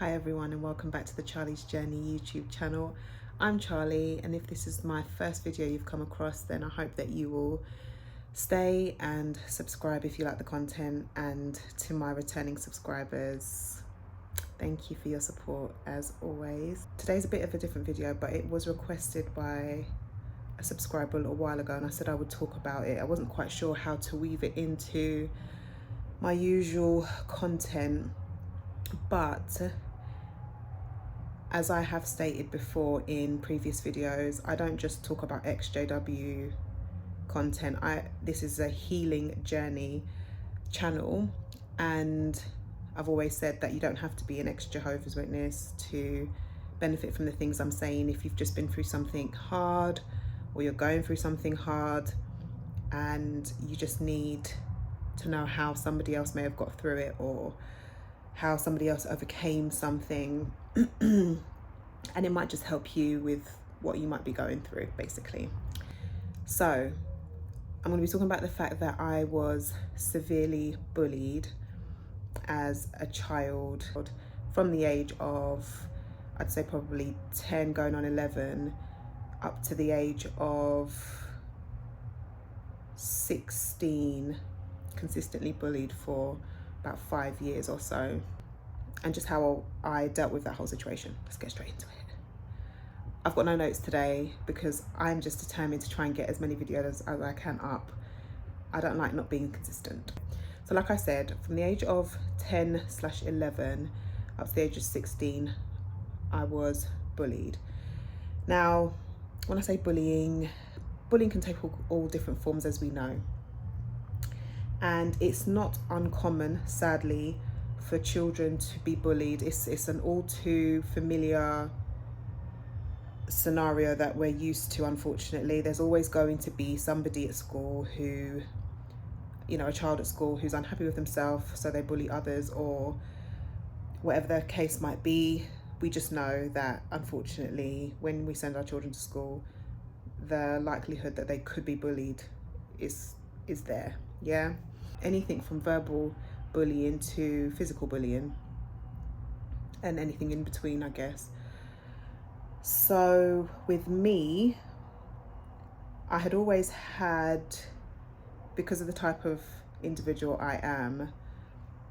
Hi everyone and welcome back to the Charlie's Journey YouTube channel. I'm Charlie, and if this is my first video you've come across, then I hope that you will stay and subscribe if you like the content, and to my returning subscribers, thank you for your support as always. Today's a bit of a different video, but it was requested by a subscriber a little while ago and I said I would talk about it. I wasn't quite sure how to weave it into my usual content, but as I have stated before in previous videos, I don't just talk about XJW content. This is a healing journey channel, and I've always said that you don't have to be an ex-Jehovah's Witness to benefit from the things I'm saying. If you've just been through something hard, or you're going through something hard and you just need to know how somebody else may have got through it, or how somebody else overcame something, and it might just help you with what you might be going through, basically. So I'm going to be talking about the fact that I was severely bullied as a child from the age of, I'd say probably 10 going on 11 up to the age of 16, consistently bullied for about 5 years or so, and just how I dealt with that whole situation. Let's get straight into it. I've got no notes today because I'm just determined to try and get as many videos as I can up. I don't like not being consistent. So like I said, from the age of 10/11 up to the age of 16, I was bullied. Now, when I say bullying can take all different forms, as we know. And it's not uncommon, sadly, for children to be bullied. It's an all too familiar scenario that we're used to, unfortunately. There's always going to be somebody at school who, a child at school who's unhappy with themselves, so they bully others, or whatever the case might be. We just know that, unfortunately, when we send our children to school, the likelihood that they could be bullied is there, yeah? Anything from verbal bullying to physical bullying, and anything in between, I guess. So with me, I had always had, because of the type of individual I am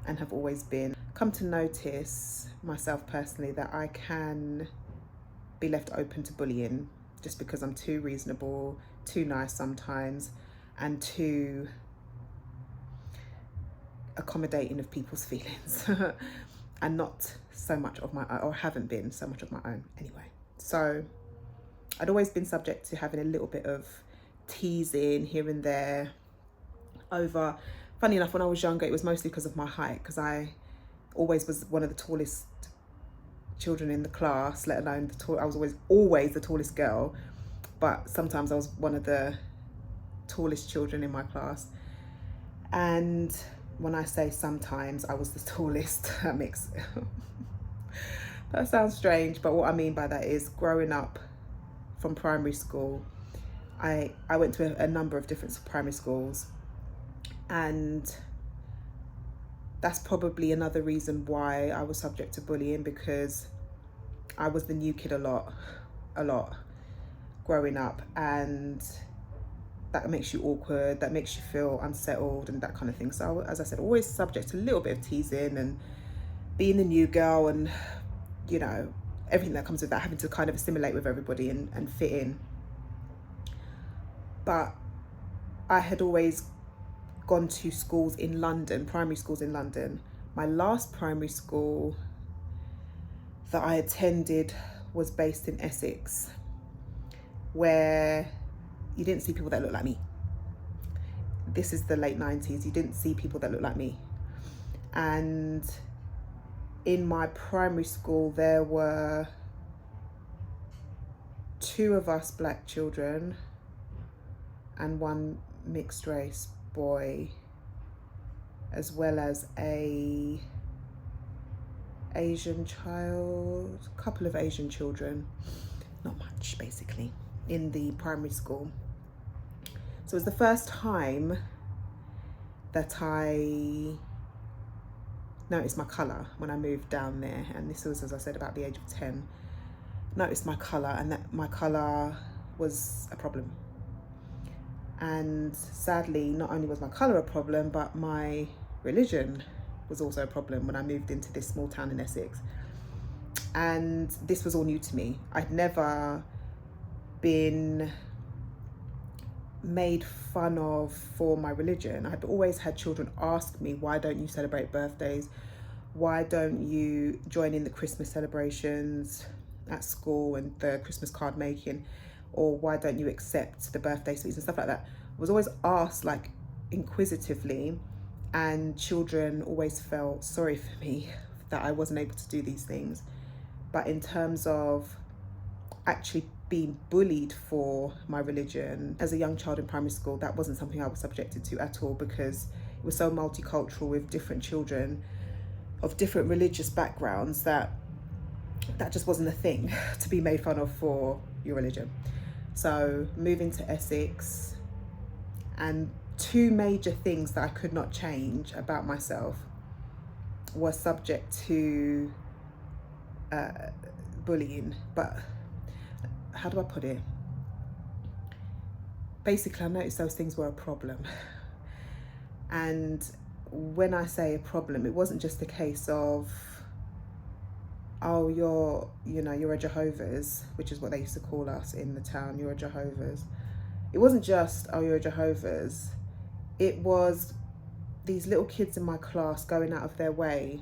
and have always been, come to notice myself personally that I can be left open to bullying just because I'm too reasonable, too nice sometimes, and too accommodating of people's feelings and not so much of my own, or haven't been so much of my own anyway. So I'd always been subject to having a little bit of teasing here and there over, funny enough, when I was younger, it was mostly because of my height, because I always was one of the tallest children in the class, let alone I was always the tallest girl, but sometimes I was one of the tallest children in my class. And when I say sometimes I was the tallest, that sounds strange, but what I mean by that is, growing up from primary school, I went to a number of different primary schools, and that's probably another reason why I was subject to bullying, because I was the new kid a lot growing up, and that makes you awkward, that makes you feel unsettled and that kind of thing. So as I said, always subject to a little bit of teasing and being the new girl, and everything that comes with that, having to kind of assimilate with everybody and fit in. But I had always gone to schools in London, primary schools in London. My last primary school that I attended was based in Essex, where you didn't see people that looked like me. This is the late 90s. You didn't see people that looked like me. And in my primary school, there were 2 of us black children and 1 mixed race boy, as well as a Asian child, a couple of Asian children, not much basically, in the primary school. So it was the first time that noticed my colour when I moved down there, and this was, as I said, about the age of 10. Noticed my colour, and that my colour was a problem. And sadly, not only was my colour a problem, but my religion was also a problem when I moved into this small town in Essex. And this was all new to me. I'd never been made fun of for my religion. I'd always had children ask me, why don't you celebrate birthdays? Why don't you join in the Christmas celebrations at school and the Christmas card making? Or why don't you accept the birthday sweets and stuff like that? I was always asked, like, inquisitively, and children always felt sorry for me that I wasn't able to do these things. But in terms of actually being bullied for my religion as a young child in primary school, that wasn't something I was subjected to at all, because it was so multicultural with different children of different religious backgrounds that just wasn't a thing to be made fun of for your religion. So moving to Essex, and two major things that I could not change about myself were subject to bullying. But how do I put it? Basically, I noticed those things were a problem. And when I say a problem, it wasn't just a case of, oh, you're a Jehovah's, which is what they used to call us in the town, you're a Jehovah's. It wasn't just, oh, you're a Jehovah's. It was these little kids in my class going out of their way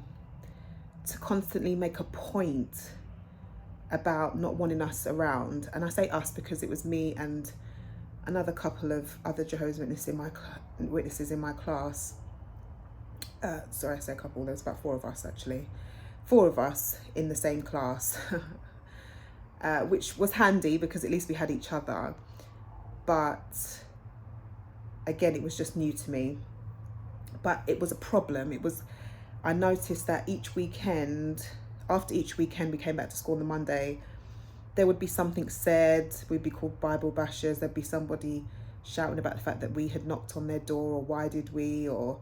to constantly make a point about not wanting us around. And I say us because it was me and another couple of other Jehovah's Witnesses in my class. Sorry, I say a couple, there was about 4 of us actually. 4 of us in the same class, which was handy because at least we had each other. But again, it was just new to me. But it was a problem. I noticed that after each weekend we came back to school on the Monday, there would be something said. We'd be called Bible bashers. There'd be somebody shouting about the fact that we had knocked on their door, or why did we, or,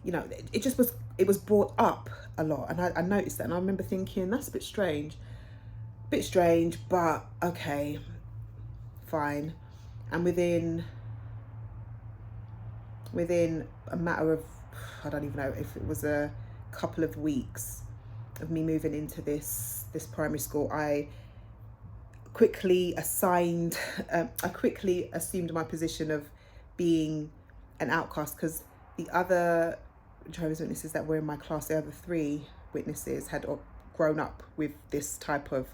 it was brought up a lot. And I noticed that, and I remember thinking, that's a bit strange, but okay, fine. And within a matter of, I don't even know if it was a couple of weeks of me moving into this primary school, I quickly assumed my position of being an outcast, because the other Jehovah's Witnesses that were in my class, the other 3 witnesses, had grown up with this type of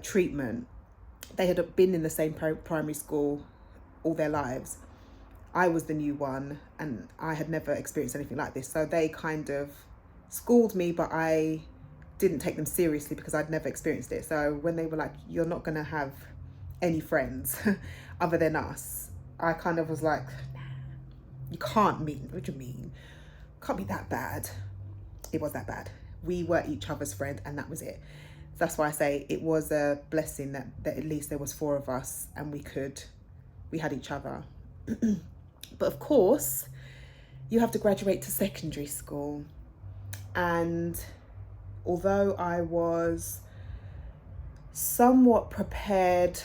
treatment. They had been in the same primary school all their lives. I was the new one, and I had never experienced anything like this. So they kind of schooled me, but I didn't take them seriously because I'd never experienced it. So when they were like, you're not going to have any friends other than us, I kind of was like, you can't mean, what do you mean? Can't be that bad. It was that bad. We were each other's friend, and that was it. That's why I say it was a blessing that at least there was 4 of us and we had each other. But of course, you have to graduate to secondary school. And although I was somewhat prepared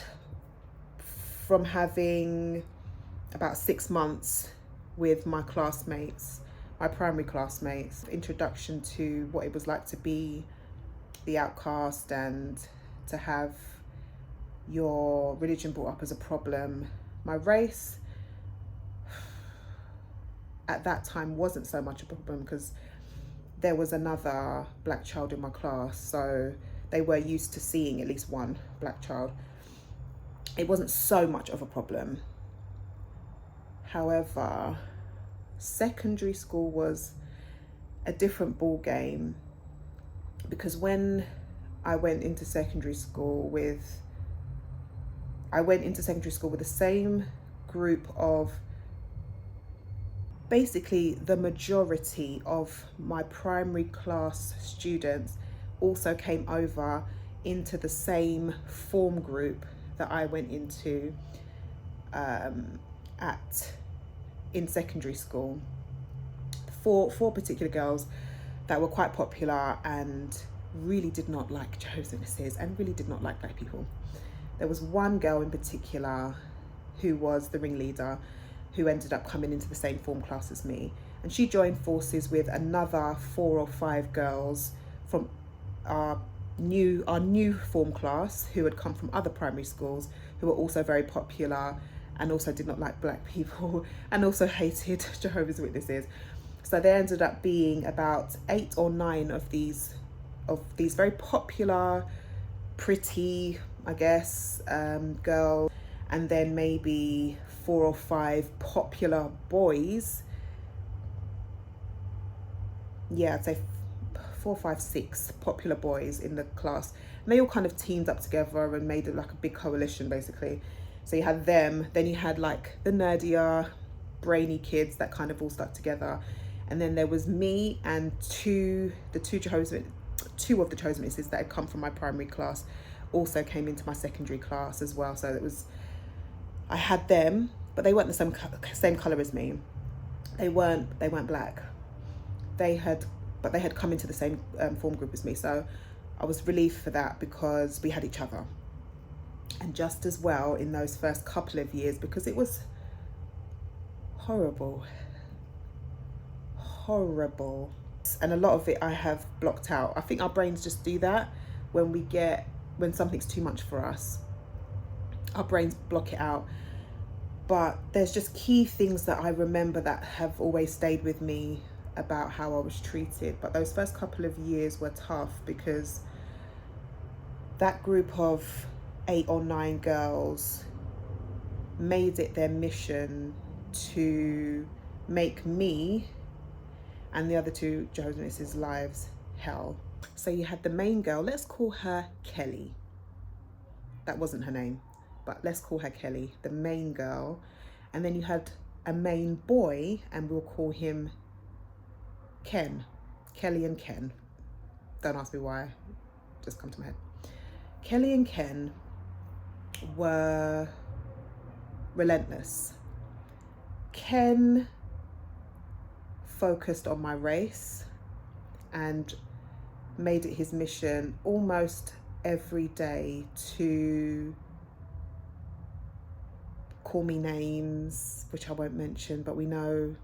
from having about 6 months with my classmates, my primary classmates, introduction to what it was like to be the outcast and to have your religion brought up as a problem. My race at that time wasn't so much a problem because there was another black child in my class, so they were used to seeing at least one black child. It wasn't so much of a problem. However, secondary school was a different ball game, because when I went into secondary school with the same group of, basically the majority of my primary class students also came over into the same form group that I went into in secondary school. Four particular girls that were quite popular and really did not like Jehovah's Witnesses and really did not like black people. There was one girl in particular who was the ringleader, who ended up coming into the same form class as me, and she joined forces with another 4 or 5 girls from our new form class who had come from other primary schools, who were also very popular and also did not like black people and also hated Jehovah's Witnesses. So there ended up being about 8 or 9 of these very popular, pretty, I guess, girls, and then maybe 4 or 5 popular boys. Yeah, I'd say 4, 5, 6 popular boys in the class. And they all kind of teamed up together and made it like a big coalition, basically. So you had them, then you had like the nerdier, brainy kids that kind of all stuck together. And then there was me and two of the Chosen Witnesses that had come from my primary class also came into my secondary class as well. So I had them, but they weren't the same colour as me. They weren't black. They had come into the same form group as me. So I was relieved for that because we had each other. And just as well in those first couple of years, because it was horrible. And a lot of it I have blocked out. I think our brains just do that when something's too much for us. Our brains block it out. But there's just key things that I remember that have always stayed with me about how I was treated. But those first couple of years were tough because that group of 8 or 9 girls made it their mission to make me and the other 2 Jehovah's Witnesses' lives hell. So you had the main girl, let's call her Kelly. That wasn't her name, but let's call her Kelly, the main girl. And then you had a main boy, and we'll call him Ken. Kelly and Ken. Don't ask me why, just come to my head. Kelly and Ken were relentless. Ken focused on my race and made it his mission almost every day to call me names, which I won't mention, but we know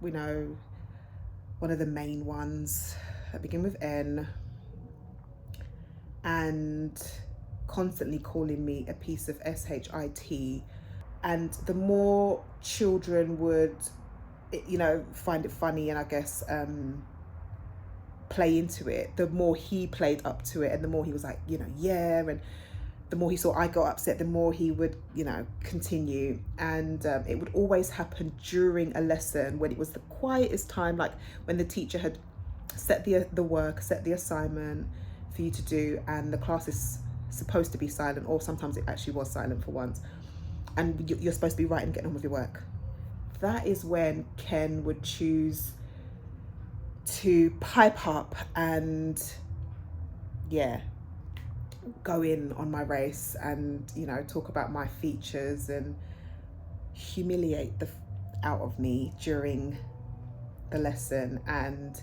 one of the main ones that begin with N, and constantly calling me a piece of shit. And the more children would find it funny and I guess play into it, the more he played up to it, and the more he was like, yeah, and the more he saw I got upset, the more he would continue. And it would always happen during a lesson when it was the quietest time, like when the teacher had set the work, set the assignment for you to do, and the class is supposed to be silent, or sometimes it actually was silent for once, and you're supposed to be writing and getting on with your work. That is when Ken would choose to pipe up and go in on my race and talk about my features and humiliate out of me during the lesson. And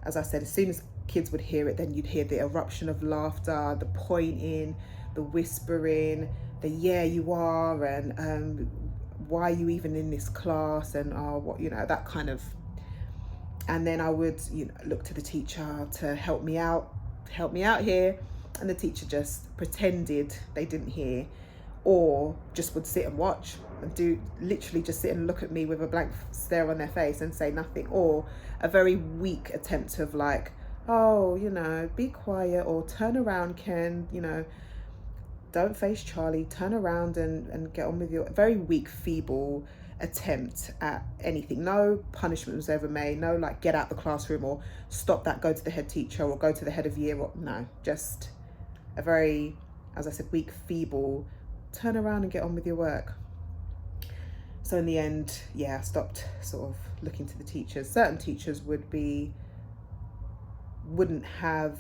as I said, as soon as kids would hear it, then you'd hear the eruption of laughter, the pointing, the whispering, the yeah you are, and why are you even in this class, and that kind of. And then I would look to the teacher to help me out here, and the teacher just pretended they didn't hear, or just would sit and watch and literally just sit and look at me with a blank stare on their face and say nothing, or a very weak attempt of like, oh, be quiet, or turn around, Ken, don't face Charlie, turn around and get on with your. Very weak, feeble attempt at anything. No punishment was ever made, no like get out the classroom or stop that, go to the head teacher or go to the head of year, or no, just a very, as I said, weak, feeble, turn around and get on with your work. So in the end, I stopped sort of looking to the teachers. Certain teachers wouldn't have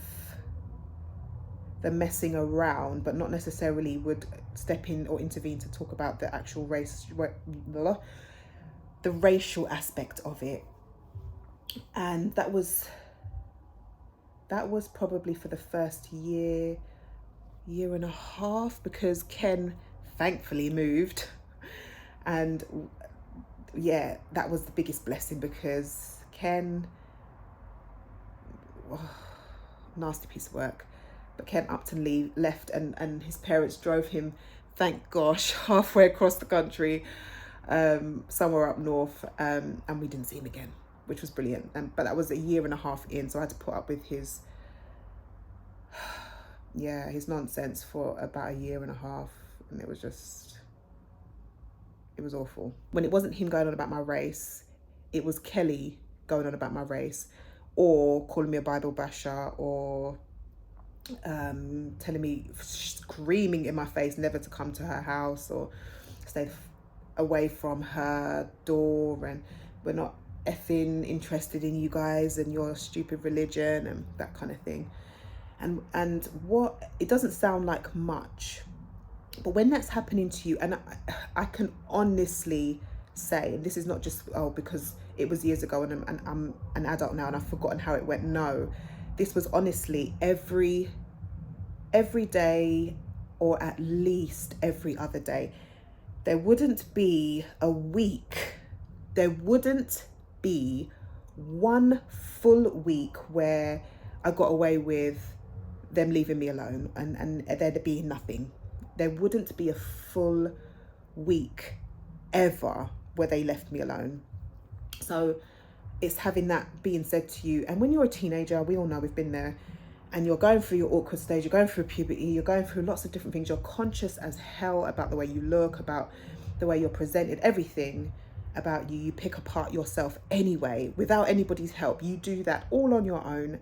the messing around, but not necessarily would step in or intervene to talk about the actual the racial aspect of it. And that was that was probably for the first year and a half, because Ken thankfully moved. And yeah, that was the biggest blessing, because Ken, oh, nasty piece of work, but Ken upped and left, and his parents drove him, thank gosh, halfway across the country, somewhere up north, and we didn't see him again, which was brilliant. But that was a year and a half in, so I had to put up with his his nonsense for about a year and a half, and it was awful. When it wasn't him going on about my race, it was Kelly going on about my race, or calling me a Bible basher, or telling me, screaming in my face, never to come to her house or stay away from her door, and we're not effing interested in you guys and your stupid religion, and that kind of thing. And what, it doesn't sound like much, but when that's happening to you, and I can honestly say, and this is not just, oh, because it was years ago and I'm an adult now and I've forgotten how it went. No, this was honestly every day, or at least every other day. There wouldn't be a week, there wouldn't be one full week where I got away with them leaving me alone and there being nothing. There wouldn't be a full week ever where they left me alone. So it's having that being said to you. And when you're a teenager, we all know, we've been there, and you're going through your awkward stage, you're going through puberty, you're going through lots of different things, you're conscious as hell about the way you look, about the way you're presented, everything about you. You pick apart yourself anyway, without anybody's help. You do that all on your own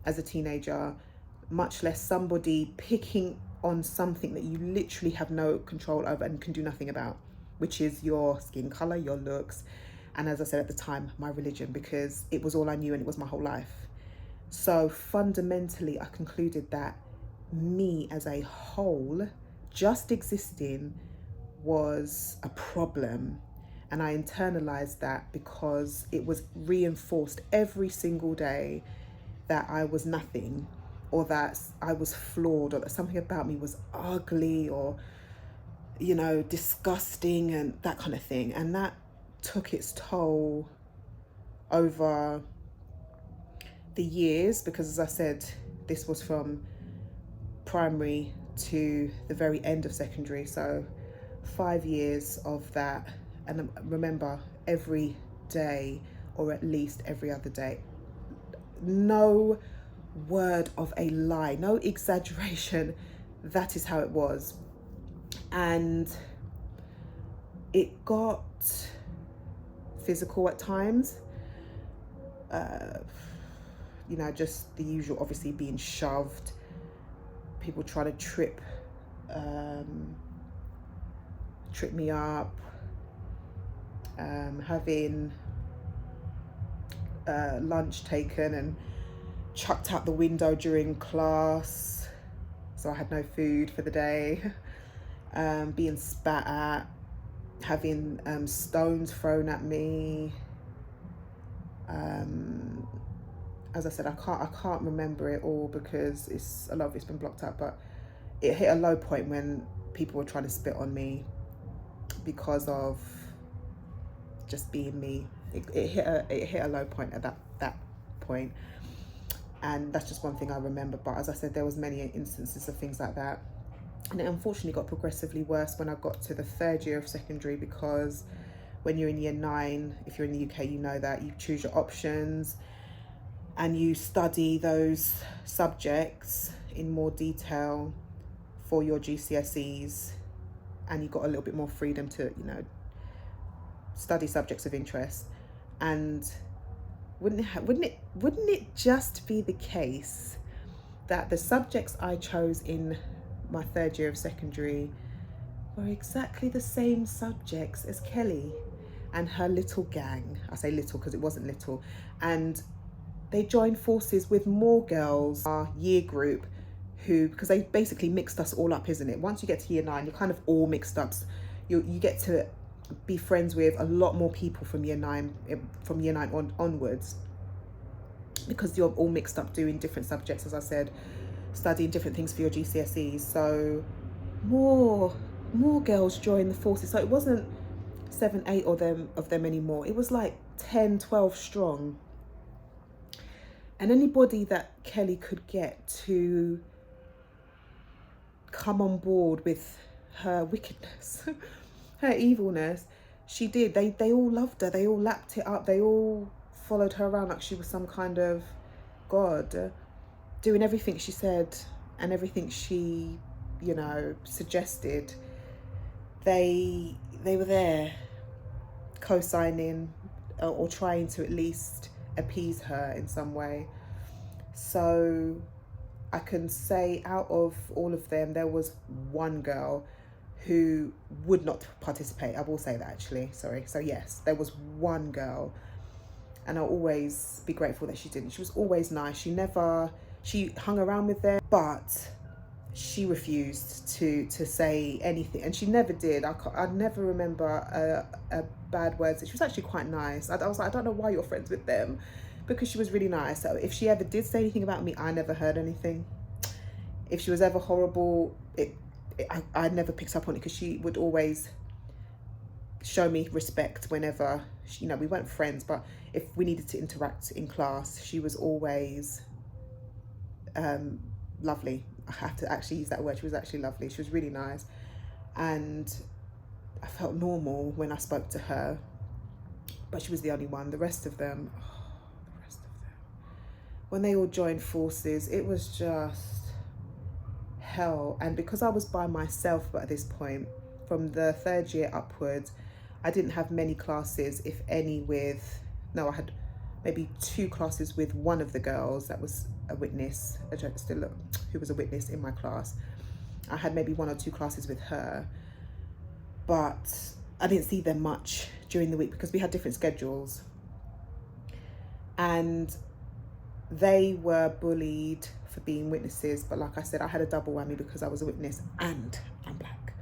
as a teenager, much less somebody picking on something that you literally have no control over and can do nothing about, which is your skin color, your looks, and as I said at the time, my religion, because it was all I knew and it was my whole life. So fundamentally, I concluded that me as a whole, just existing, was a problem. And I internalized that because it was reinforced every single day that I was nothing, or that I was flawed, or that something about me was ugly, or, you know, disgusting, and that kind of thing. And that took its toll over the years, because as I said, this was from primary to the very end of secondary, so 5 years of that. And remember, every day, or at least every other day, no word of a lie, no exaggeration, that is how it was. And it got physical at times, you know, just the usual, obviously being shoved, people try to trip me up, having lunch taken and chucked out the window during class, so I had no food for the day, being spat at, having stones thrown at me. As I said, I can't remember it all because a lot of it's been blocked out, but it hit a low point when people were trying to spit on me because of just being me. It hit a low point at that point, and that's just one thing I remember. But as I said, there was many instances of things like that, and it unfortunately got progressively worse when I got to the third year of secondary, because when you're in year 9, if you're in the UK, you know that you choose your options and you study those subjects in more detail for your GCSEs, and you got a little bit more freedom to, you know, study subjects of interest. And wouldn't it just be the case that the subjects I chose in my third year of secondary were exactly the same subjects as Kelly and her little gang? I say little because it wasn't little. And they joined forces with more girls, our year group, who, because they basically mixed us all up, isn't it? Once you get to year 9, you're kind of all mixed up. You get to be friends with a lot more people from year 9 onwards. because you're all mixed up doing different subjects, as I said, studying different things for your GCSEs. So more girls joined the forces. So it wasn't 7, 8 of them anymore. It was like 10, 12 strong. And anybody that Kelly could get to come on board with her wickedness, her evilness, she did. They all loved her. They all lapped it up. They all followed her around like she was some kind of god, doing everything she said and everything she, you know, suggested. They were there co-signing or trying to at least appease her in some way. So I can say out of all of them, there was one girl who would not participate. I will say that, actually, sorry. So yes, there was one girl, and I'll always be grateful that she didn't. She was always nice. She hung around with them, but she refused to say anything, and she never did. I never remember a bad word. She was actually quite nice. I was like, I don't know why you're friends with them, because she was really nice. So if she ever did say anything about me, I never heard anything. If she was ever horrible, I never picked up on it, because she would always show me respect whenever, you know, we weren't friends, but if we needed to interact in class, she was always lovely. I have to actually use that word. She was actually lovely. She was really nice, and I felt normal when I spoke to her. But she was the only one. The rest of them, when they all joined forces, it was just hell. And because I was by myself at this point, from the 3rd year upwards, I didn't have many classes, if any, with, no, I had maybe 2 classes with one of the girls that was a witness, who was a witness in my class. I had maybe 1 or 2 classes with her, but I didn't see them much during the week because we had different schedules. And they were bullied for being witnesses, but like I said, I had a double whammy because I was a witness and I'm black.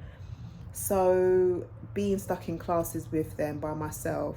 So being stuck in classes with them by myself